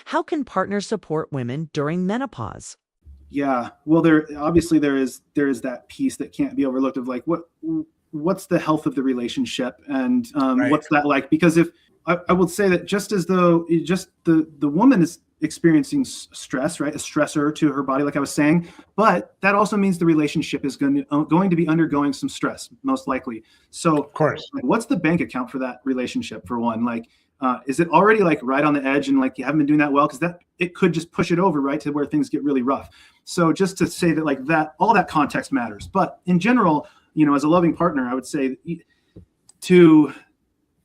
How can partners support women during menopause? Yeah, well, there is that piece that can't be overlooked of like what's the health of the relationship, and Right. what's that like? Because if I would say that just as though just the woman is experiencing stress, right, a stressor to her body, like I was saying, but that also means the relationship is going to be undergoing some stress, most likely. So, Of course. like, what's the bank account for that relationship, for one? Like, is it already like right on the edge, and like you haven't been doing that well? Because that it could just push it over right to where things get really rough. So just to say that, like, that all that context matters. But in general, as a loving partner, I would say to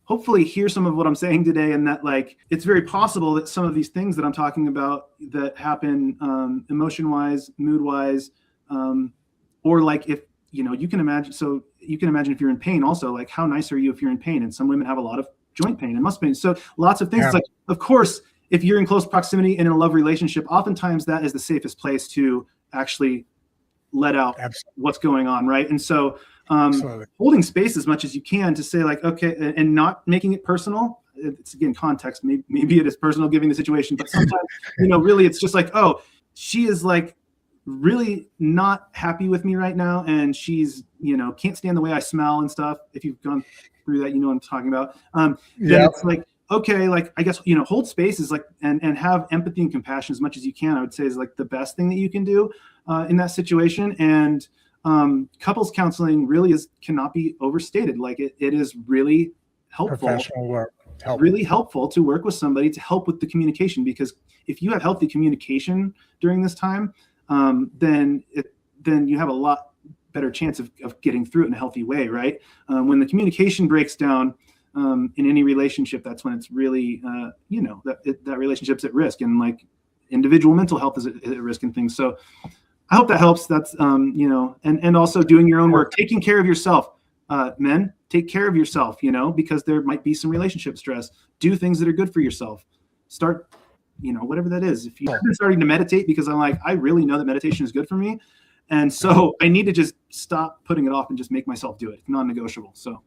hopefully hear some of what I'm saying today, and that, like, it's very possible that some of these things that I'm talking about that happen, emotion wise, mood wise, or like if you can imagine. So you can imagine if you're in pain also, like how nice are you if you're in pain? And some women have a lot of joint pain and muscle pain. So lots of things. Yeah. Like, of course, if you're in close proximity and in a love relationship, oftentimes that is the safest place to actually let out Absolutely. what's going on, right? And so Absolutely. holding space as much as you can to say, like, okay, and not making it personal. It's, again, context. Maybe it is personal given the situation, but sometimes, really it's just like, oh, she is like really not happy with me right now, and she's, can't stand the way I smell and stuff. If you've gone through that, you know what I'm talking about. Then it's like, okay, like, I guess, hold space is like, and have empathy and compassion as much as you can, I would say, is like the best thing that you can do in that situation. And couples counseling really cannot be overstated. Like, it is really helpful. Professional work. Really helpful to work with somebody to help with the communication, because if you have healthy communication during this time, then you have a lot better chance of getting through it in a healthy way, right? When the communication breaks down in any relationship, that's when it's really, that relationship's at risk, and like individual mental health is at risk and things. So I hope that helps. That's, and also doing your own work, taking care of yourself. Men, take care of yourself, because there might be some relationship stress. Do things that are good for yourself. Start, whatever that is. If you've been starting to meditate, because I'm like, I really know that meditation is good for me. And so I need to just stop putting it off and just make myself do it. It's non-negotiable. So